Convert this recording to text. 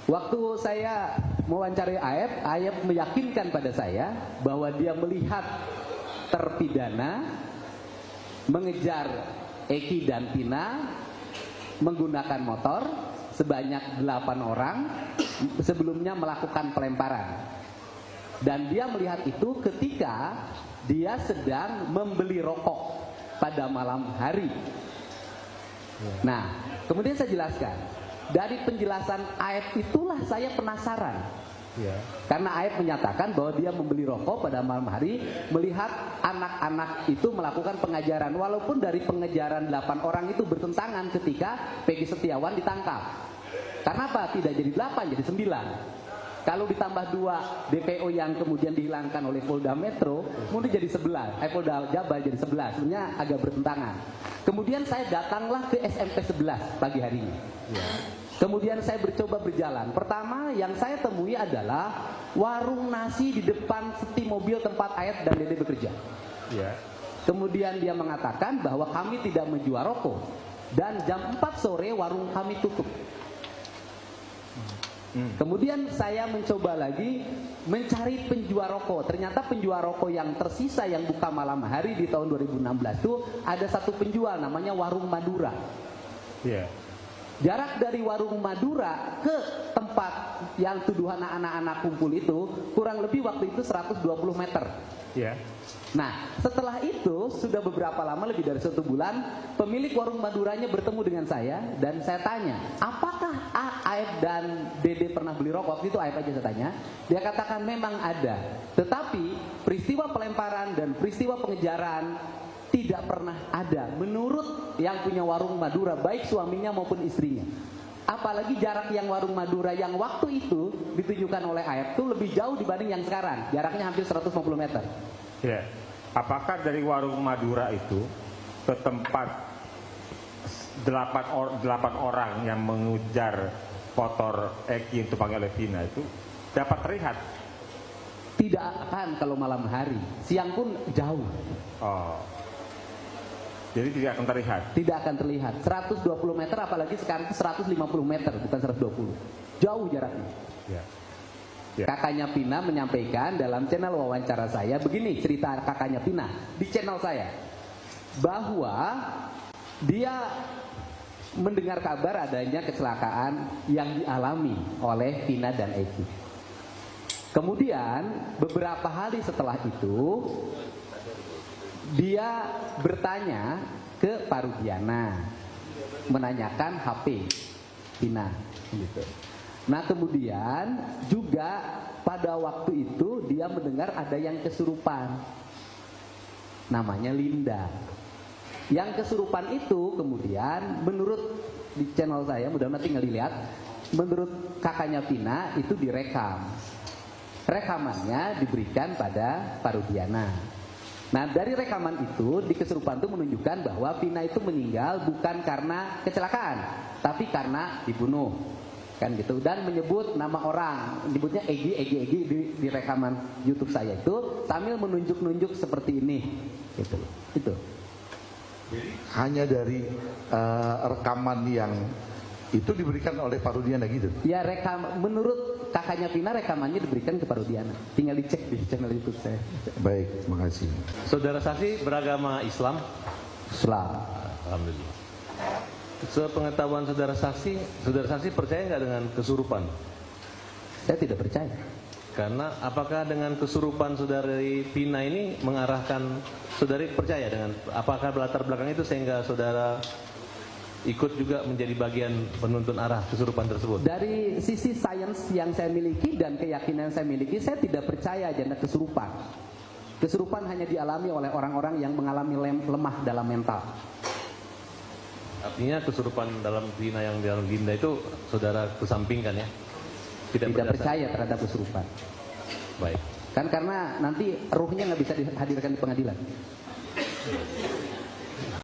Waktu saya mewawancarai Aep meyakinkan pada saya bahwa dia melihat terpidana mengejar Eki dan Tina menggunakan motor sebanyak 8 orang sebelumnya melakukan pelemparan. Dan dia melihat itu ketika dia sedang membeli rokok pada malam hari. Nah, kemudian saya jelaskan. Dari penjelasan Aep itulah saya penasaran. Karena Aep menyatakan bahwa dia membeli rokok pada malam hari, melihat anak-anak itu melakukan pengajaran. Walaupun dari pengejaran 8 orang itu bertentangan ketika Peggy Setiawan ditangkap. Karena apa? Tidak jadi 8, jadi 9. Kalau ditambah 2 DPO yang kemudian dihilangkan oleh Polda Metro, kemudian jadi 11. Polda Jabar jadi 11. Sebenarnya agak bertentangan. Kemudian saya datanglah ke SMP 11 pagi harinya. Kemudian saya coba berjalan. Pertama yang saya temui adalah warung nasi di depan seti mobil tempat Aep dan Dede bekerja. Kemudian dia mengatakan bahwa kami tidak menjual rokok. Dan jam 4 sore warung kami tutup. Kemudian saya mencoba lagi mencari penjual rokok. Ternyata penjual rokok yang tersisa yang buka malam hari di tahun 2016 itu ada satu penjual namanya Warung Madura. Jarak dari Warung Madura ke tempat yang tuduhan anak-anak kumpul itu kurang lebih waktu itu 120 meter. Nah, setelah itu sudah beberapa lama, lebih dari 1 bulan, pemilik Warung Maduranya bertemu dengan saya dan saya tanya, apakah Aep dan Dede pernah beli rokok? Waktu itu Aep aja saya tanya. Dia katakan memang ada, tetapi peristiwa pelemparan dan peristiwa pengejaran tidak pernah ada menurut yang punya Warung Madura, baik suaminya maupun istrinya. Apalagi jarak yang Warung Madura yang waktu itu ditunjukkan oleh Aep itu lebih jauh dibanding yang sekarang. Jaraknya hampir 150 meter. Apakah dari Warung Madura itu ke tempat 8 orang yang mengejar motor Eki yang ditumpangi oleh Vina itu dapat terlihat? Tidak akan kalau malam hari. Siang pun jauh. Jadi tidak akan terlihat? Tidak akan terlihat. 120 meter apalagi sekarang itu 150 meter bukan 120. Jauh jaraknya. Kakaknya Vina menyampaikan dalam channel wawancara saya, begini cerita kakaknya Vina di channel saya, bahwa dia mendengar kabar adanya kecelakaan yang dialami oleh Vina dan Eki. Kemudian beberapa hari setelah itu dia bertanya ke Parudiana, menanyakan HP Vina gitu. Nah kemudian juga pada waktu itu dia mendengar ada yang kesurupan, namanya Linda. Yang kesurupan itu kemudian menurut di channel saya, mudah-mudahan tinggal dilihat, menurut kakaknya Vina itu direkam. Rekamannya diberikan pada Parudiana. Nah dari rekaman itu di kesurupan itu menunjukkan bahwa Vina itu meninggal bukan karena kecelakaan, tapi karena dibunuh. Kan gitu, dan menyebut nama orang, menyebutnya Egi di rekaman YouTube saya itu sambil menunjuk-nunjuk seperti ini gitu. Itu hanya dari rekaman yang itu diberikan oleh Parudiana gitu. Ya, menurut kakaknya Vina rekamannya diberikan ke Parudiana. Tinggal dicek di channel YouTube saya. Baik, terima kasih. Saudara saksi beragama Islam? Islam. Alhamdulillah. Sepengetahuan saudara saksi percaya nggak dengan kesurupan? Saya tidak percaya. Karena apakah dengan kesurupan saudari Vina ini mengarahkan saudari percaya dengan apakah latar belakang itu sehingga saudara ikut juga menjadi bagian penuntun arah kesurupan tersebut? Dari sisi sains yang saya miliki dan keyakinan yang saya miliki, saya tidak percaya adanya kesurupan. Kesurupan hanya dialami oleh orang-orang yang mengalami lemah dalam mental. Artinya kesurupan dalam Vina yang dalam Linda itu saudara kesampingkan ya? Tidak percaya terhadap kesurupan. Baik. Kan karena nanti ruhnya nggak bisa dihadirkan di pengadilan.